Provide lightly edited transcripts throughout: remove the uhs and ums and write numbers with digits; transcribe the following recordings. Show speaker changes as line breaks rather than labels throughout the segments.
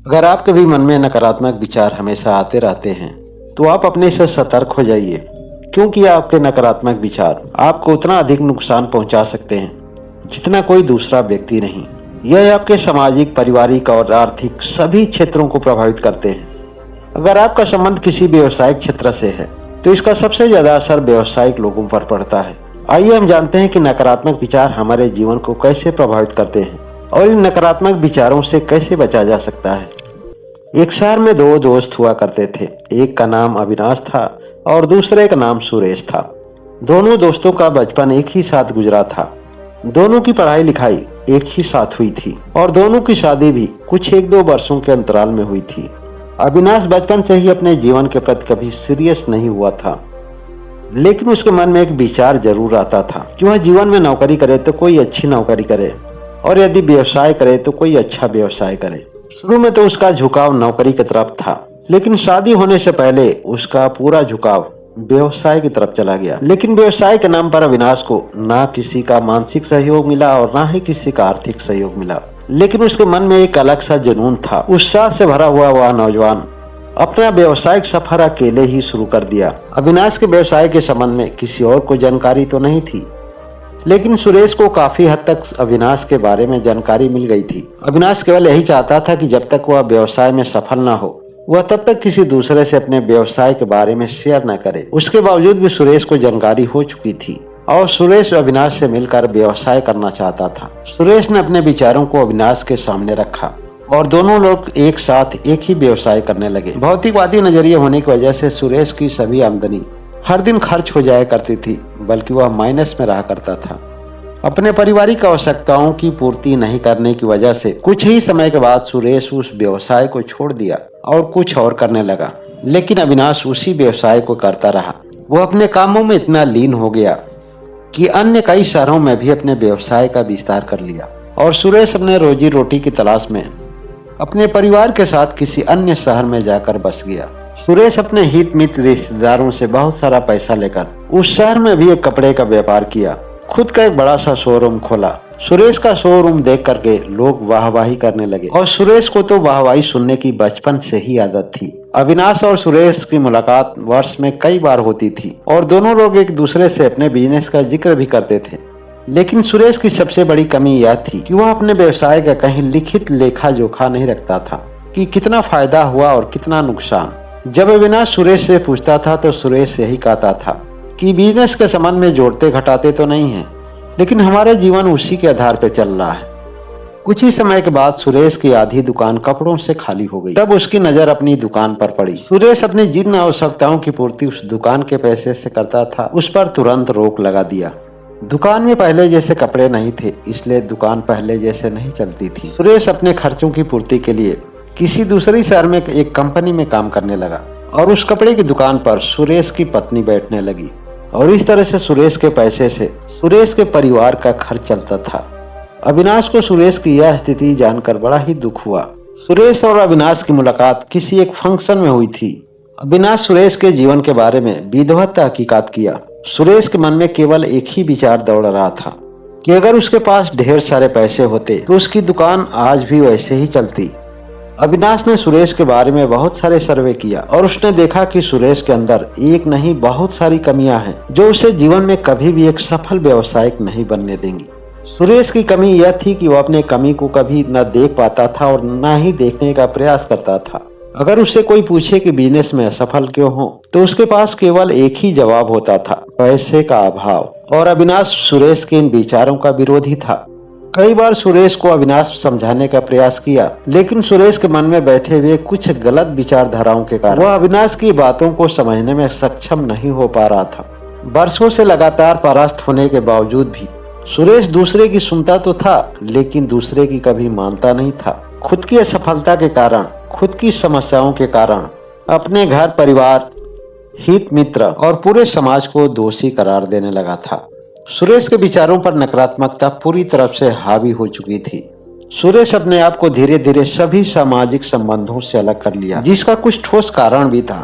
अगर आपके भी मन में नकारात्मक विचार हमेशा आते रहते हैं तो आप अपने से सतर्क हो जाइए, क्योंकि आपके नकारात्मक विचार आपको उतना अधिक नुकसान पहुंचा सकते हैं जितना कोई दूसरा व्यक्ति नहीं। यह आपके सामाजिक, पारिवारिक और आर्थिक सभी क्षेत्रों को प्रभावित करते हैं। अगर आपका संबंध किसी व्यवसायिक क्षेत्र से है तो इसका सबसे ज्यादा असर व्यवसायिक लोगों पर पड़ता है। आइए हम जानते हैं कि नकारात्मक विचार हमारे जीवन को कैसे प्रभावित करते हैं और इन नकारात्मक विचारों से कैसे बचा जा सकता है। एक शहर में दो दोस्त हुआ करते थे। एक का नाम अविनाश था और दूसरे का नाम सुरेश था। दोनों दोस्तों का बचपन एक ही साथ गुजरा था। दोनों की पढ़ाई लिखाई एक ही साथ हुई थी और दोनों की शादी भी कुछ 1-2 वर्षों के अंतराल में हुई थी। अविनाश बचपन से ही अपने जीवन के प्रति कभी सीरियस नहीं हुआ था, लेकिन उसके मन में एक विचार जरूर आता था कि वह जीवन में नौकरी करे तो कोई अच्छी नौकरी करे और यदि व्यवसाय करे तो कोई अच्छा व्यवसाय करे। शुरू में तो उसका झुकाव नौकरी की तरफ था, लेकिन शादी होने से पहले उसका पूरा झुकाव व्यवसाय की तरफ चला गया। लेकिन व्यवसाय के नाम पर अविनाश को ना किसी का मानसिक सहयोग मिला और ना ही किसी का आर्थिक सहयोग मिला, लेकिन उसके मन में एक अलग सा जुनून था। उत्साह से भरा हुआ वह नौजवान अपना व्यवसायिक सफर अकेले ही शुरू कर दिया। अविनाश के व्यवसाय के संबंध में किसी और को जानकारी तो नहीं थी, लेकिन सुरेश को काफी हद तक अविनाश के बारे में जानकारी मिल गई थी। अविनाश केवल यही चाहता था कि जब तक वह व्यवसाय में सफल न हो वह तब तक किसी दूसरे से अपने व्यवसाय के बारे में शेयर न करे। उसके बावजूद भी सुरेश को जानकारी हो चुकी थी और सुरेश अविनाश से मिलकर व्यवसाय करना चाहता था। सुरेश ने अपने विचारों को अविनाश के सामने रखा और दोनों लोग एक साथ एक ही व्यवसाय करने लगे। भौतिकवादी नजरिए होने की वजह से सुरेश की सभी आमदनी हर दिन खर्च हो जाया करती थी, बल्कि वह माइनस में रहा करता था। अपने पारिवारिक आवश्यकताओं की पूर्ति नहीं करने की वजह से कुछ ही समय के बाद सुरेश उस व्यवसाय को छोड़ दिया और कुछ और करने लगा। लेकिन अविनाश उसी व्यवसाय को करता रहा। वह अपने कामों में इतना लीन हो गया कि अन्य कई शहरों में भी अपने व्यवसाय का विस्तार कर लिया और सुरेश अपने रोजी रोटी की तलाश में अपने परिवार के साथ किसी अन्य शहर में जाकर बस गया। सुरेश अपने हित मित्र रिश्तेदारों से बहुत सारा पैसा लेकर उस शहर में भी एक कपड़े का व्यापार किया, खुद का एक बड़ा सा शोरूम खोला। सुरेश का शोरूम देख करके लोग वाहवाही करने लगे और सुरेश को तो वाहवाही सुनने की बचपन से ही आदत थी। अविनाश और सुरेश की मुलाकात वर्ष में कई बार होती थी और दोनों लोग एक दूसरे से अपने बिजनेस का जिक्र भी करते थे। लेकिन सुरेश की सबसे बड़ी कमी यह थी कि वह अपने व्यवसाय का कहीं लिखित लेखा जोखा नहीं रखता था कि कितना फायदा हुआ और कितना नुकसान। जब अविनाश सुरेश से पूछता था तो सुरेश यही कहता था कि बिजनेस के संबंध में जोड़ते घटाते तो नहीं है, लेकिन हमारे जीवन उसी के आधार पर चल रहा है। कुछ ही समय के बाद सुरेश की आधी दुकान कपड़ों से खाली हो गई। तब उसकी नजर अपनी दुकान पर पड़ी। सुरेश अपनी जिन आवश्यकताओं की पूर्ति उस दुकान के पैसे से करता था, उस पर तुरंत रोक लगा दिया। दुकान में पहले जैसे कपड़े नहीं थे, इसलिए दुकान पहले जैसे नहीं चलती थी। सुरेश अपने खर्चों की पूर्ति के लिए किसी दूसरे शहर में एक कंपनी में काम करने लगा और उस कपड़े की दुकान पर सुरेश की पत्नी बैठने लगी और इस तरह से सुरेश के पैसे से सुरेश के परिवार का खर्च चलता था। अविनाश को सुरेश की यह स्थिति जानकर बड़ा ही दुख हुआ। सुरेश और अविनाश की मुलाकात किसी एक फंक्शन में हुई थी। अविनाश सुरेश के जीवन के बारे में विधिवत तहकीकात किया। सुरेश के मन में केवल एक ही विचार दौड़ रहा था कि अगर उसके पास ढेर सारे पैसे होते तो उसकी दुकान आज भी वैसे ही चलती। अविनाश ने सुरेश के बारे में बहुत सारे सर्वे किया और उसने देखा कि सुरेश के अंदर एक नहीं बहुत सारी कमियां हैं जो उसे जीवन में कभी भी एक सफल व्यवसायिक नहीं बनने देंगी। सुरेश की कमी यह थी कि वह अपने कमी को कभी न देख पाता था और न ही देखने का प्रयास करता था। अगर उससे कोई पूछे कि बिजनेस में असफल क्यों हो तो उसके पास केवल एक ही जवाब होता था, पैसे का अभाव। और अविनाश सुरेश के इन विचारों का विरोधी था। कई बार सुरेश को अविनाश समझाने का प्रयास किया, लेकिन सुरेश के मन में बैठे हुए कुछ गलत विचारधाराओं के कारण वह अविनाश की बातों को समझने में सक्षम नहीं हो पा रहा था। वर्षों से लगातार परास्त होने के बावजूद भी सुरेश दूसरे की सुनता तो था, लेकिन दूसरे की कभी मानता नहीं था। खुद की असफलता के कारण, खुद की समस्याओं के कारण अपने घर परिवार, हित मित्र और पूरे समाज को दोषी करार देने लगा था। सुरेश के विचारों पर नकारात्मकता पूरी तरफ से हावी हो चुकी थी। सुरेश अपने आप को धीरे धीरे सभी सामाजिक संबंधों से अलग कर लिया, जिसका कुछ ठोस कारण भी था।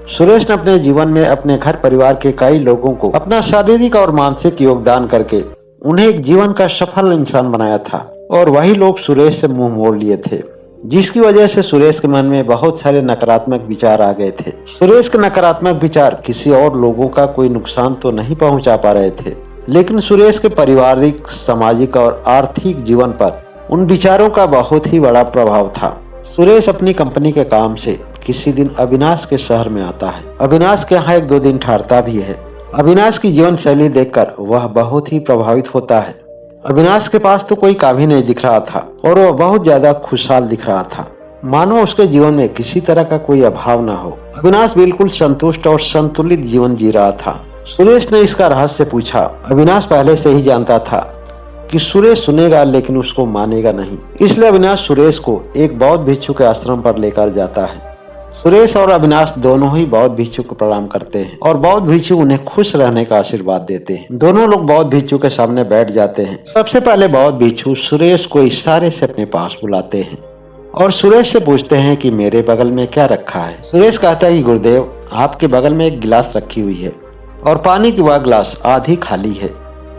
सुरेश ने अपने जीवन में अपने घर परिवार के कई लोगों को अपना शारीरिक और मानसिक योगदान करके उन्हें एक जीवन का सफल इंसान बनाया था और वही लोग सुरेश से मुंह मोड़ लिए थे। जिसकी वजह से सुरेश के मन में बहुत सारे नकारात्मक विचार आ गए थे। सुरेश के नकारात्मक विचार किसी और लोगों का कोई नुकसान तो नहीं पहुंचा पा रहे थे, लेकिन सुरेश के पारिवारिक, सामाजिक और आर्थिक जीवन पर उन विचारों का बहुत ही बड़ा प्रभाव था। सुरेश अपनी कंपनी के काम से किसी दिन अविनाश के शहर में आता है। अविनाश के यहाँ 1-2 दिन ठहरता भी है। अविनाश की जीवन शैली देखकर वह बहुत ही प्रभावित होता है। अविनाश के पास तो कोई काम ही नहीं दिख रहा था और वह बहुत ज्यादा खुशहाल दिख रहा था, मानो उसके जीवन में किसी तरह का कोई अभाव न हो। अविनाश बिल्कुल संतुष्ट और संतुलित जीवन जी रहा था। सुरेश ने इसका रहस्य पूछा। अविनाश पहले से ही जानता था कि सुरेश सुनेगा, लेकिन उसको मानेगा नहीं। इसलिए अविनाश सुरेश को एक बौद्ध भिक्षु के आश्रम पर लेकर जाता है। सुरेश और अविनाश दोनों ही बौद्ध भिक्षु को प्रणाम करते हैं और बौद्ध भिक्षु उन्हें खुश रहने का आशीर्वाद देते हैं। दोनों लोग बौद्ध भिक्षु के सामने बैठ जाते हैं। सबसे पहले बौद्ध भिक्षु सुरेश को इशारे से अपने पास बुलाते हैं और सुरेश से पूछते हैं कि मेरे बगल में क्या रखा है। सुरेश कहता है कि गुरुदेव, आपके बगल में एक गिलास रखी हुई है और पानी की वह गिलास आधी खाली है।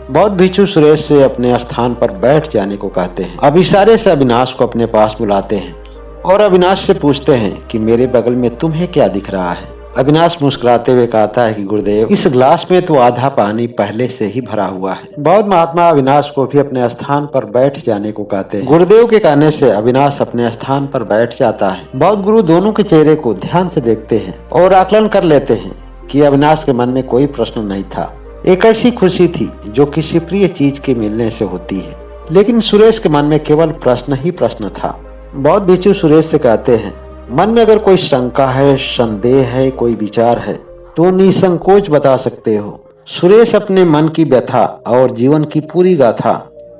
बौद्ध भिक्षु सुरेश से अपने स्थान पर बैठ जाने को कहते हैं। अब इशारे से अविनाश को अपने पास बुलाते हैं और अविनाश से पूछते हैं कि मेरे बगल में तुम्हें क्या दिख रहा है। अविनाश मुस्कुराते हुए कहता है कि गुरुदेव, इस गिलास में तो आधा पानी पहले से ही भरा हुआ है। बौद्ध महात्मा अविनाश को भी अपने स्थान पर बैठ जाने को कहते हैं। गुरुदेव के कहने से अविनाश अपने स्थान पर बैठ जाता है। बौद्ध गुरु दोनों के चेहरे को ध्यान से देखते हैं और आकलन कर लेते हैं कि अविनाश के मन में कोई प्रश्न नहीं था। एक ऐसी खुशी थी जो किसी प्रिय चीज के मिलने से होती है, लेकिन सुरेश के मन में केवल प्रश्न ही प्रश्न था। बौद्ध भिक्षु सुरेश से कहते हैं, मन में अगर कोई शंका है, संदेह है, कोई विचार है तो निसंकोच बता सकते हो। सुरेश अपने मन की व्यथा और जीवन की पूरी गाथा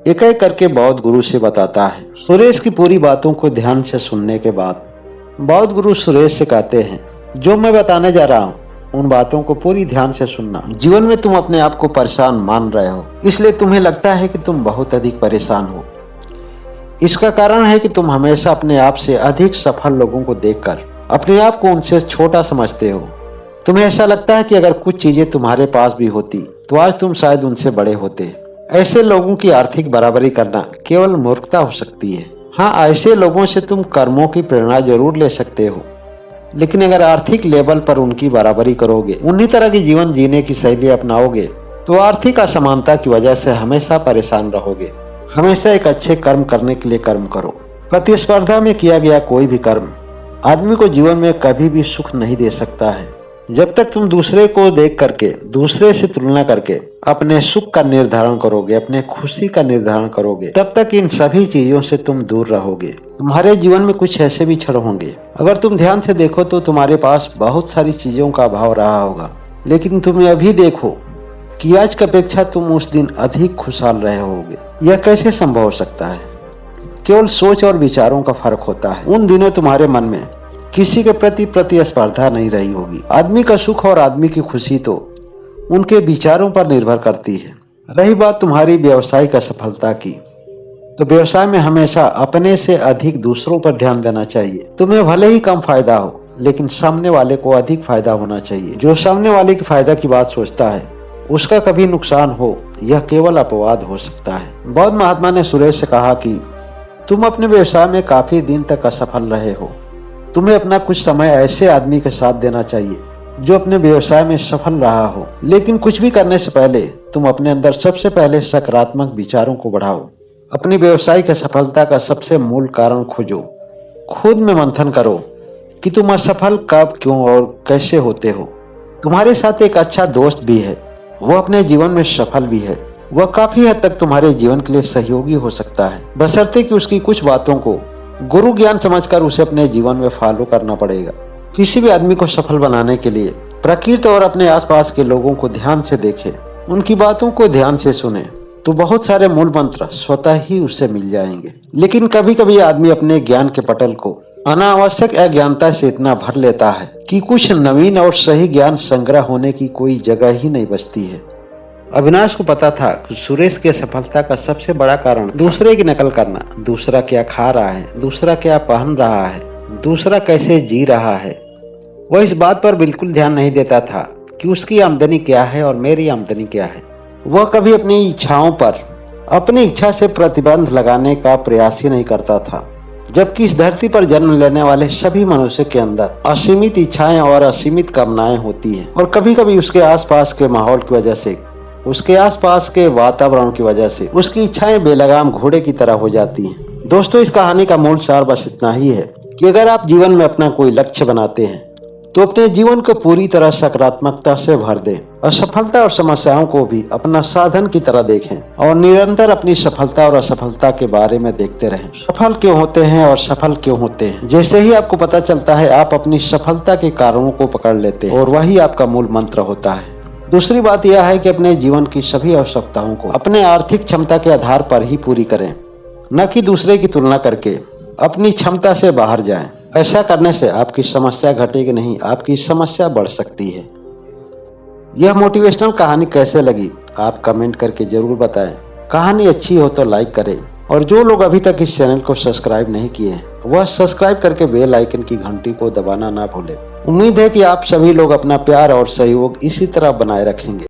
एक एक करके बौद्ध गुरु से बताता है। सुरेश की पूरी बातों को ध्यान से सुनने के बाद बौद्ध गुरु सुरेश से कहते हैं, जो मैं बताने जा रहा हूँ उन बातों को पूरी ध्यान से सुनना। जीवन में तुम अपने आप को परेशान मान रहे हो, इसलिए तुम्हें लगता है कि तुम बहुत अधिक परेशान हो। इसका कारण है कि तुम हमेशा अपने आप से अधिक सफल लोगों को देखकर अपने आप को उनसे छोटा समझते हो। तुम्हें ऐसा लगता है कि अगर कुछ चीजें तुम्हारे पास भी होती तो आज तुम शायद उनसे बड़े होते। ऐसे लोगों की आर्थिक बराबरी करना केवल मूर्खता हो सकती है। हाँ, ऐसे लोगों से तुम कर्मों की प्रेरणा जरूर ले सकते हो, लेकिन अगर आर्थिक लेवल पर उनकी बराबरी करोगे, उन्हीं तरह की जीवन जीने की शैली अपनाओगे, तो आर्थिक असमानता की वजह से हमेशा परेशान रहोगे। हमेशा एक अच्छे कर्म करने के लिए कर्म करो। प्रतिस्पर्धा में किया गया कोई भी कर्म आदमी को जीवन में कभी भी सुख नहीं दे सकता है। जब तक तुम दूसरे को देख करके, दूसरे से तुलना करके अपने सुख का निर्धारण करोगे, अपने खुशी का निर्धारण करोगे, तब तक इन सभी चीजों से तुम दूर रहोगे। तुम्हारे जीवन में कुछ ऐसे भी क्षण होंगे, अगर तुम ध्यान से देखो तो तुम्हारे पास बहुत सारी चीजों का अभाव रहा होगा, लेकिन तुम्हें अभी देखो कि आज की अपेक्षा तुम उस दिन अधिक खुशहाल रहे होगे। यह कैसे संभव हो सकता है? केवल सोच और विचारों का फर्क होता है। उन दिनों तुम्हारे मन में किसी के प्रति प्रतिस्पर्धा नहीं रही होगी। आदमी का सुख और आदमी की खुशी तो उनके विचारों पर निर्भर करती है। रही बात तुम्हारी व्यवसायिक असफलता की, तो व्यवसाय में हमेशा अपने से अधिक दूसरों पर ध्यान देना चाहिए। तुम्हें भले ही कम फायदा हो, लेकिन सामने वाले को अधिक फायदा होना चाहिए। जो सामने वाले के फायदा की बात सोचता है, उसका कभी नुकसान हो, यह केवल अपवाद हो सकता है। बौद्ध महात्मा ने सुरेश से कहा कि तुम अपने व्यवसाय में काफी दिन तक असफल रहे हो। तुम्हें अपना कुछ समय ऐसे आदमी के साथ देना चाहिए जो अपने व्यवसाय में सफल रहा हो। लेकिन कुछ भी करने से पहले तुम अपने अंदर सबसे पहले सकारात्मक विचारों को बढ़ाओ। अपनी व्यवसायिक सफलता का सबसे मूल कारण खोजो। खुद में मंथन करो कि तुम असफल कब, क्यों और कैसे होते हो। तुम्हारे साथ एक अच्छा दोस्त भी है, वह अपने जीवन में सफल भी है। वह काफी हद तक तुम्हारे जीवन के लिए सहयोगी हो सकता है, बशर्ते कि उसकी कुछ बातों को गुरु ज्ञान समझकर उसे अपने जीवन में फॉलो करना पड़ेगा। किसी भी आदमी को सफल बनाने के लिए प्रकृति और अपने आसपास के लोगों को ध्यान से देखें, उनकी बातों को ध्यान से सुने, तो बहुत सारे मूल मंत्र स्वतः ही उससे मिल जाएंगे। लेकिन कभी कभी आदमी अपने ज्ञान के पटल को अनावश्यक अज्ञानता से इतना भर लेता है कि कुछ नवीन और सही ज्ञान संग्रह होने की कोई जगह ही नहीं बचती है। अविनाश को पता था कि सुरेश की सफलता का सबसे बड़ा कारण दूसरे की नकल करना, दूसरा क्या खा रहा है, दूसरा क्या पहन रहा है, दूसरा कैसे जी रहा है। वह इस बात पर बिल्कुल ध्यान नहीं देता था कि उसकी आमदनी क्या है और मेरी आमदनी क्या है। वह कभी अपनी इच्छाओं पर अपनी इच्छा से प्रतिबंध लगाने का प्रयास ही नहीं करता था। जबकि इस धरती पर जन्म लेने वाले सभी मनुष्य के अंदर असीमित इच्छाएं और असीमित कामनाएं होती हैं और कभी कभी उसके आसपास के माहौल की वजह से, उसके आसपास के वातावरण की वजह से उसकी इच्छाएं बेलगाम घोड़े की तरह हो जाती हैं। दोस्तों, इस कहानी का मूल सार बस इतना ही है कि अगर आप जीवन में अपना कोई लक्ष्य बनाते हैं तो अपने जीवन को पूरी तरह सकारात्मकता से भर दें। असफलता और समस्याओं को भी अपना साधन की तरह देखें और निरंतर अपनी सफलता और असफलता के बारे में देखते रहें। सफल क्यों होते हैं और सफल क्यों होते हैं, जैसे ही आपको पता चलता है आप अपनी सफलता के कारणों को पकड़ लेते हैं और वही आपका मूल मंत्र होता है। दूसरी बात यह है कि अपने जीवन की सभी आवश्यकताओं को अपने आर्थिक क्षमता के आधार पर ही पूरी करें, न कि दूसरे की तुलना करके अपनी क्षमता से बाहर जाएं। ऐसा करने से आपकी समस्या घटेगी नहीं, आपकी समस्या बढ़ सकती है। यह मोटिवेशनल कहानी कैसे लगी आप कमेंट करके जरूर बताएं। कहानी अच्छी हो तो लाइक करें और जो लोग अभी तक इस चैनल को सब्सक्राइब नहीं किए हैं वह सब्सक्राइब करके बेल आइकन की घंटी को दबाना ना भूलें। उम्मीद है कि आप सभी लोग अपना प्यार और सहयोग इसी तरह बनाए रखेंगे।